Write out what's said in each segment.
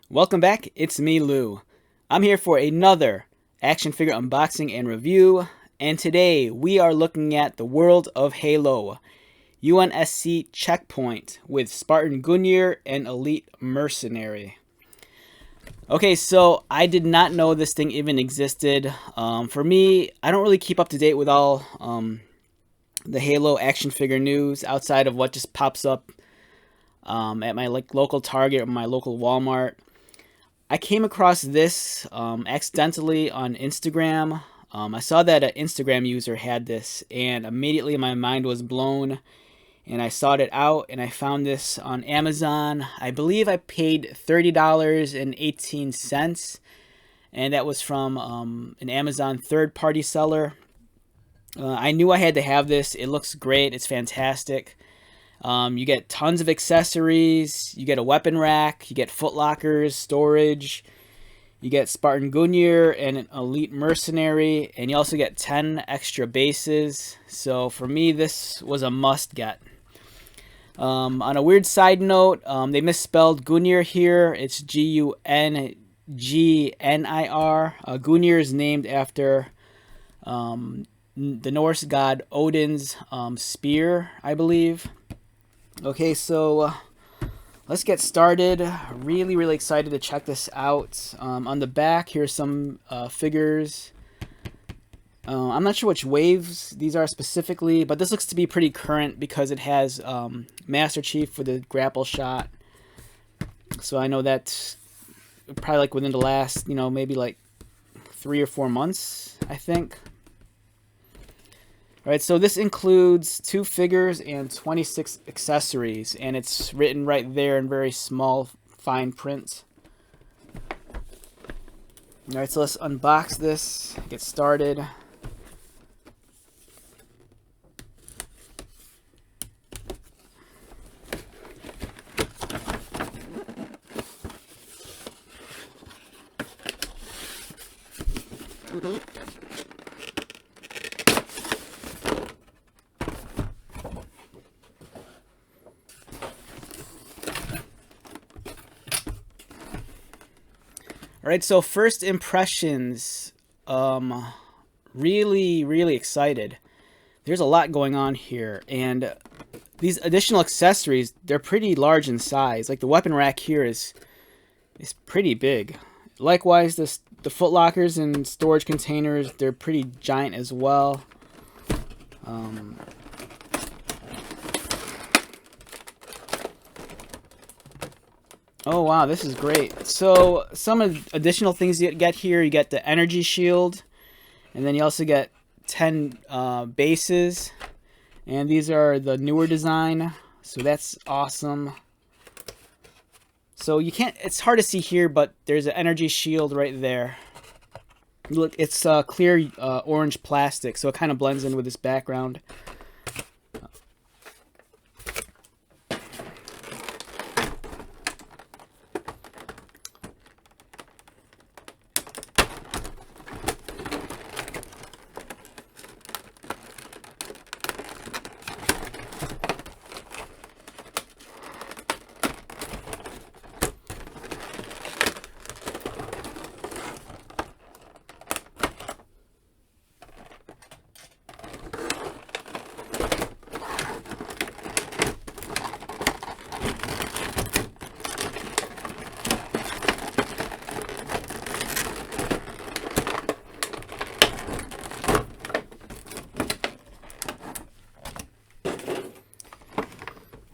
Welcome back, it's me, Lou. I'm here for another action figure unboxing and review, and today we are looking at the world of Halo, UNSC Checkpoint with Spartan Gungnir and Elite Mercenary. Okay, so I did not know this thing even existed. For me, I don't really keep up to date with all the Halo action figure news outside of what just pops up at my local Target or my local Walmart. I came across this accidentally on Instagram. I saw that an Instagram user had this, and immediately my mind was blown. And I sought it out, and I found this on Amazon. I believe I paid $30.18, and that was from an Amazon third-party seller. I knew I had to have this. It looks great. It's fantastic. You get tons of accessories, you get a weapon rack, you get footlockers, storage, you get Spartan Gungnir and an Elite Mercenary, and you also get 10 extra bases. So for me, this was a must get. On a weird side note, they misspelled Gungnir here. It's Gungnir. Gungnir is named after the Norse god Odin's spear, I believe. Okay, so let's get started. Really excited to check this out. On the back, here's some figures. I'm not sure which waves these are specifically, but this looks to be pretty current because it has Master Chief for the grapple shot. So I know that's probably like within the last, maybe like 3 or 4 months, I think. Alright, so this includes 2 figures and 26 accessories, and it's written right there in very small, fine print. Alright, so let's unbox this, get started. Alright, so first impressions, really excited. There's a lot going on here, and these additional accessories, they're pretty large in size. Like the weapon rack here is pretty big. Likewise, the footlockers and storage containers, they're pretty giant as well. Oh wow, this is great. So some additional things you get here, you get the energy shield, and then you also get 10 bases, and these are the newer design, so that's awesome. So you can't, it's hard to see here, but there's an energy shield right there. Look, it's clear orange plastic, so it kind of blends in with this background.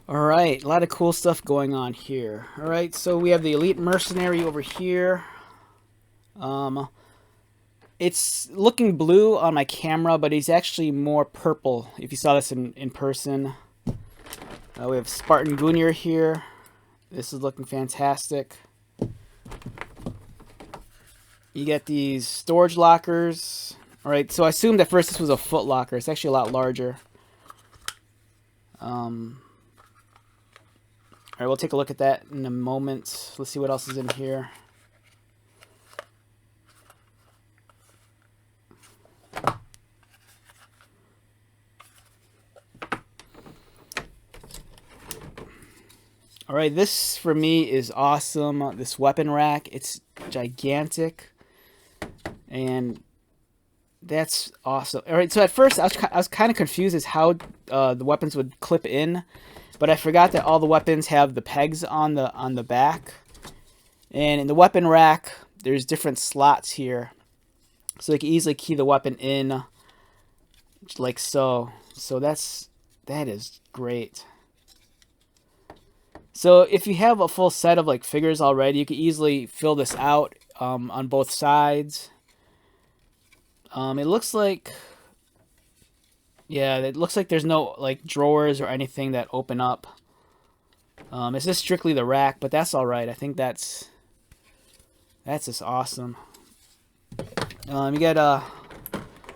Alright, a lot of cool stuff going on here. Alright, so we have the Elite Mercenary over here. It's looking blue on my camera, but he's actually more purple if you saw this in person. We have Spartan Gungnir here. This is looking fantastic. You get these storage lockers. Alright, so I assumed at first this was a foot locker. It's actually a lot larger. Alright, we'll take a look at that in a moment. Let's see what else is in here. All right, this for me is awesome. This weapon rack, it's gigantic, and that's awesome. All right, so at first I was kind of confused as how the weapons would clip in, but I forgot that all the weapons have the pegs on the back, and in the weapon rack there's different slots here, so you can easily key the weapon in, like so. So that is great. So if you have a full set of like figures already, you can easily fill this out on both sides. It looks like, yeah, it looks like there's no like drawers or anything that open up. It's just strictly the rack, but that's all right. I think that's just awesome. You got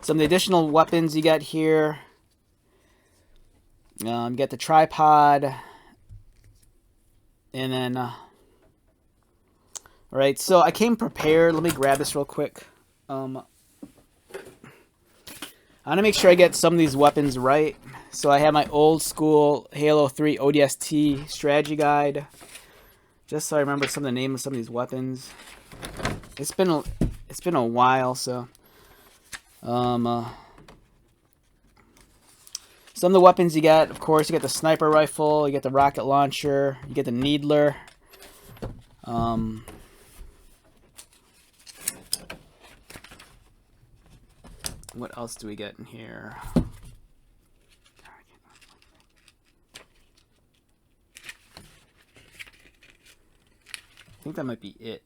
some of the additional weapons you got here. You got the tripod. And then, all right, so I came prepared. Let me grab this real quick. I want to make sure I get some of these weapons right. So I have my old school Halo 3 ODST strategy guide, just so I remember some of the names of some of these weapons. It's been a while, so some of the weapons you got, of course, you got the sniper rifle, you get the rocket launcher, you get the needler. What else do we get in here? I think that might be it.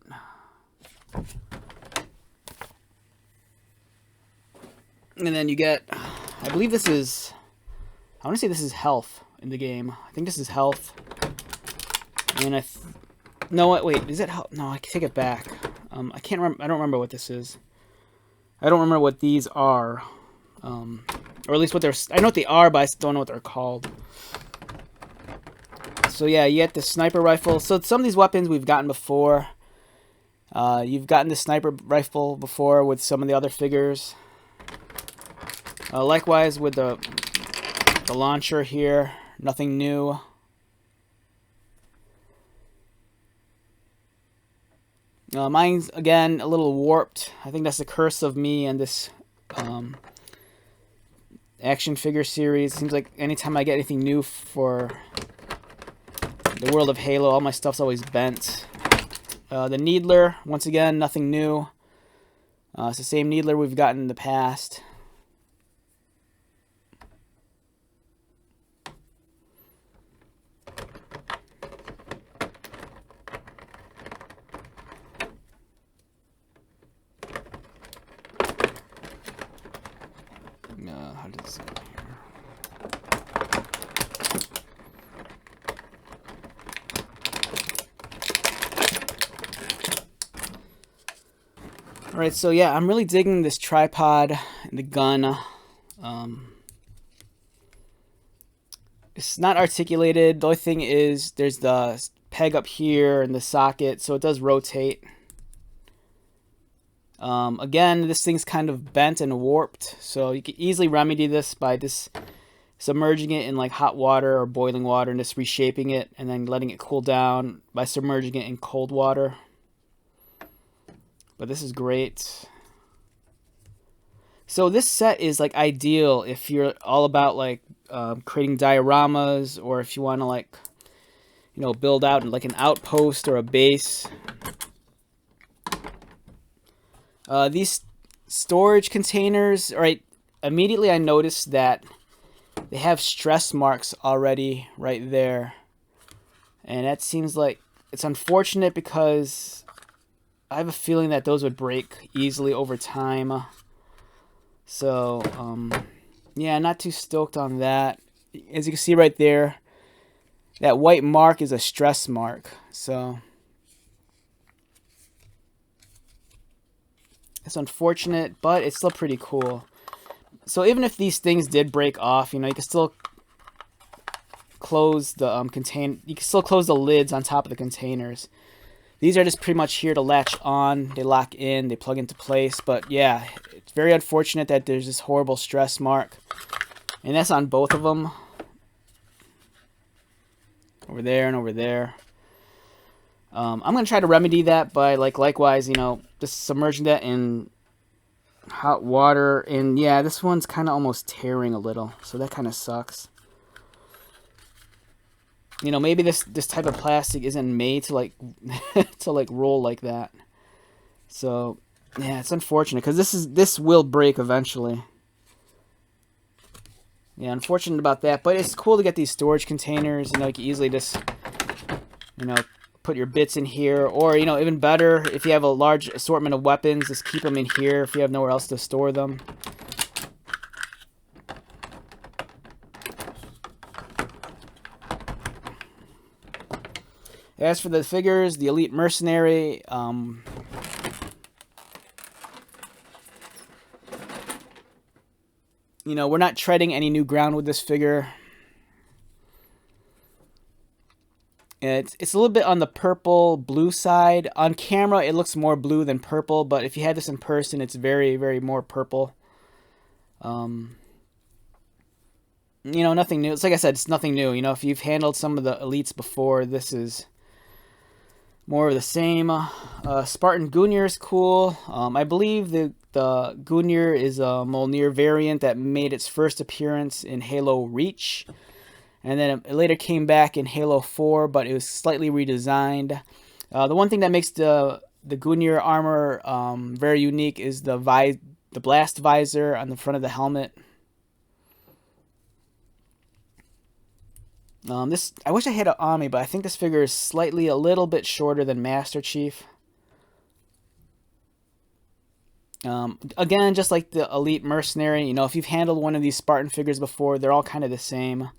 And then you get, I believe this is, I want to say this is health in the game. I think this is health. And no, wait, is it health? No, I can take it back. I can't remember. I don't remember what this is. I don't remember what these are, or at least what they're. I know what they are, but I don't know what they're called. So yeah, you get the sniper rifle. So some of these weapons we've gotten before. You've gotten the sniper rifle before with some of the other figures. Likewise with the launcher here, nothing new. Mine's, again, a little warped. I think that's the curse of me and this action figure series. Seems like anytime I get anything new for the world of Halo, all my stuff's always bent. The Needler, once again, nothing new. It's the same Needler we've gotten in the past. How does this go here? Alright, so yeah, I'm really digging this tripod and the gun. It's not articulated. The only thing is there's the peg up here and the socket, so it does rotate. Again, this thing's kind of bent and warped, so you can easily remedy this by just submerging it in like hot water or boiling water and just reshaping it and then letting it cool down by submerging it in cold water. But this is great. So this set is like ideal if you're all about like creating dioramas, or if you want to like, you know, build out like an outpost or a base. These storage containers, right, immediately I noticed that they have stress marks already right there. And that seems like it's unfortunate because I have a feeling that those would break easily over time. So, yeah, not too stoked on that. As you can see right there, that white mark is a stress mark. So it's unfortunate, but it's still pretty cool. So even if these things did break off, you know, you can still close the you can still close the lids on top of the containers. These are just pretty much here to latch on. They lock in, they plug into place. But yeah, it's very unfortunate that there's this horrible stress mark. And that's on both of them. over there and over there. I'm going to try to remedy that by, likewise, just submerging that in hot water. And yeah, this one's kind of almost tearing a little, so that kind of sucks. Maybe this type of plastic isn't made to to roll like that. So yeah, it's unfortunate because this will break eventually. Yeah, unfortunate about that, but it's cool to get these storage containers. You can easily just put your bits in here, or even better, if you have a large assortment of weapons, just keep them in here if you have nowhere else to store them. As for the figures, the Elite Mercenary, we're not treading any new ground with this figure. It's a little bit on the purple-blue side. On camera, it looks more blue than purple, but if you had this in person, it's very, very more purple. Nothing new. It's like I said, it's nothing new. if you've handled some of the elites before, this is more of the same. Spartan Gungnir is cool. I believe the Gungnir is a Mjolnir variant that made its first appearance in Halo Reach. And then it later came back in Halo 4, but it was slightly redesigned. The one thing that makes the Gungnir armor very unique is the blast visor on the front of the helmet. I wish I had it on me, but I think this figure is slightly a little bit shorter than Master Chief. Again, just like the Elite Mercenary, if you've handled one of these Spartan figures before, they're all kind of the same.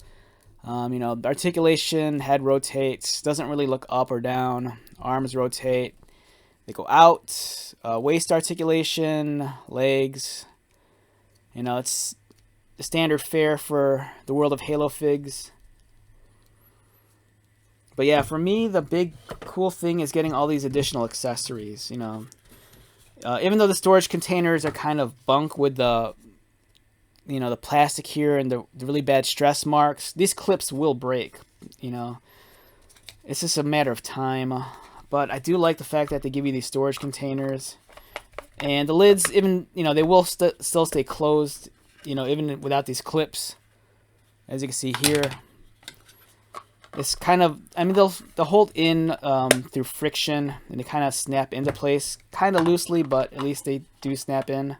Articulation, head rotates, doesn't really look up or down. Arms rotate, they go out. Waist articulation, legs. It's the standard fare for the world of Halo figs. But yeah, for me, the big cool thing is getting all these additional accessories. Even though the storage containers are kind of bunk with the the plastic here and the really bad stress marks, these clips will break. It's just a matter of time. But I do like the fact that they give you these storage containers, and the lids, even they will still stay closed. Even without these clips, as you can see here. It's kind of, they'll hold in through friction, and they kind of snap into place, kind of loosely, but at least they do snap in.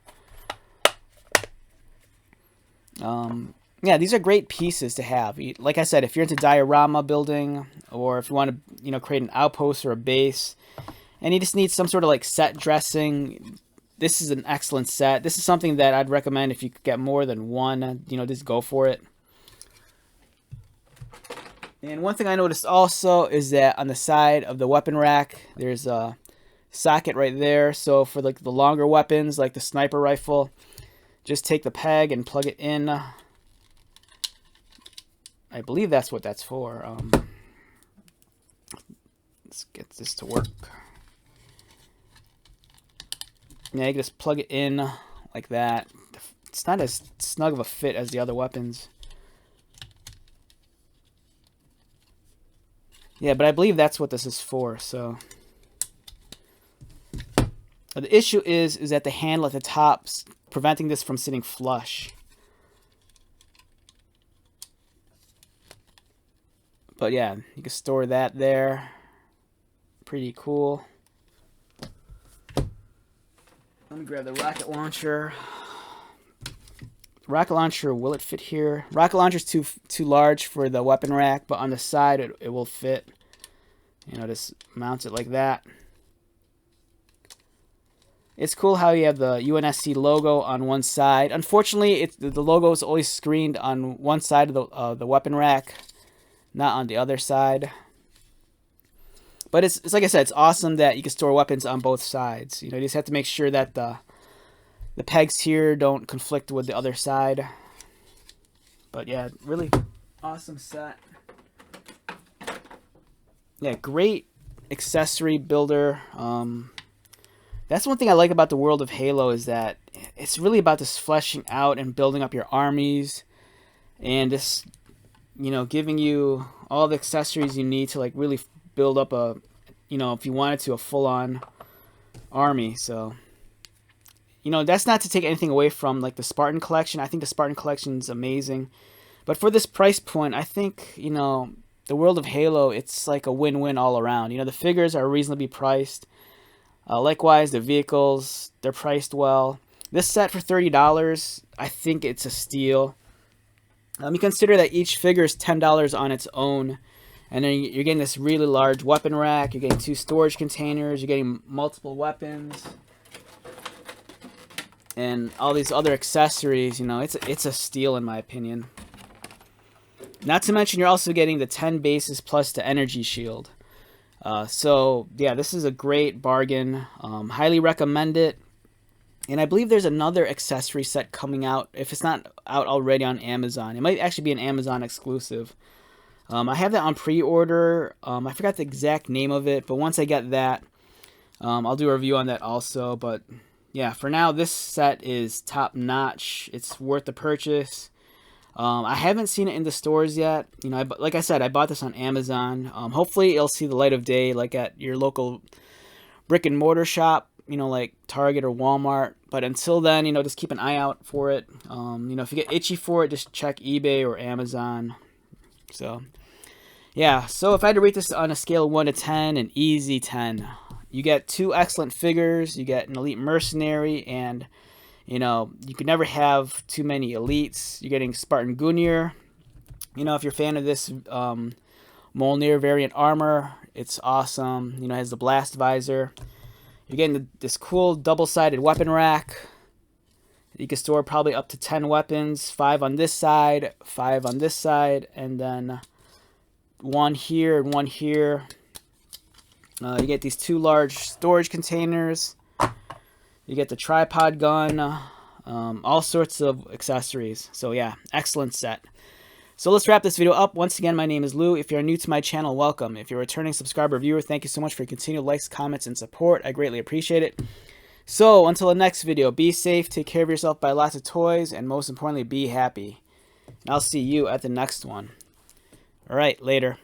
Yeah, these are great pieces to have. Like I said, if you're into diorama building, or if you want to, create an outpost or a base, and you just need some sort of set dressing, this is an excellent set. This is something that I'd recommend if you could get more than one, just go for it. And one thing I noticed also is that on the side of the weapon rack, there's a socket right there. So for the longer weapons, like the sniper rifle, just take the peg and plug it in. I believe that's what that's for. Let's get this to work. Yeah, you can just plug it in like that. It's not as snug of a fit as the other weapons. Yeah, but I believe that's what this is for. So the issue is that the handle at the top's preventing this from sitting flush. But yeah, you can store that there. Pretty cool. Let me grab the rocket launcher. Rocket launcher, will it fit here? Rocket launcher's too large for the weapon rack, but on the side it will fit. Just mount it like that. It's cool how you have the UNSC logo on one side. Unfortunately, the logo is always screened on one side of the weapon rack, not on the other side. But it's like I said, it's awesome that you can store weapons on both sides. You just have to make sure that the pegs here don't conflict with the other side. But yeah, really awesome set. Yeah, great accessory builder. That's one thing I like about the world of Halo, is that it's really about this fleshing out and building up your armies, and just giving you all the accessories you need to like really build up a, you know, if you wanted to, a full-on army. So, you know, that's not to take anything away from like the Spartan collection. I think the Spartan collection is amazing, but for this price point, I think, you know, the world of Halo, it's like a win-win all around. You know, the figures are reasonably priced. Likewise, the vehicles, they're priced well. This set for $30, I think it's a steal. You consider that each figure is $10 on its own, and then you're getting this really large weapon rack. You're getting 2 storage containers. You're getting multiple weapons, and all these other accessories. You know, it's a steal in my opinion. Not to mention, you're also getting the 10 bases plus the energy shield. So yeah, this is a great bargain. Highly recommend it. And I believe there's another accessory set coming out, if it's not out already, on Amazon. It might actually be an Amazon exclusive. I have that on pre-order. I forgot the exact name of it, but once I get that, I'll do a review on that also. But yeah, for now, this set is top notch. It's worth the purchase. I haven't seen it in the stores yet. You know, like I said, I bought this on Amazon. Hopefully, it'll see the light of day, like at your local brick and mortar shop. You know, like Target or Walmart. But until then, you know, just keep an eye out for it. You know, if you get itchy for it, just check eBay or Amazon. So, yeah. So if I had to rate this on a scale of 1 to 10, an easy 10. You get 2 excellent figures. You get an elite mercenary, and you know, you can never have too many elites. You're getting Spartan Gunir. You know, if you're a fan of this Mjolnir variant armor, it's awesome. You know, it has the blast visor. You're getting this cool double-sided weapon rack. You can store probably up to 10 weapons. 5 on this side, 5 on this side, and then 1 here and 1 here. You get these 2 large storage containers. You get the tripod gun, all sorts of accessories. So yeah, excellent set. So let's wrap this video up. Once again, my name is Lou. If you're new to my channel, welcome. If you're a returning subscriber viewer, thank you so much for your continued likes, comments, and support. I greatly appreciate it. So until the next video, be safe, take care of yourself, buy lots of toys, and most importantly, be happy. And I'll see you at the next one. All right, later.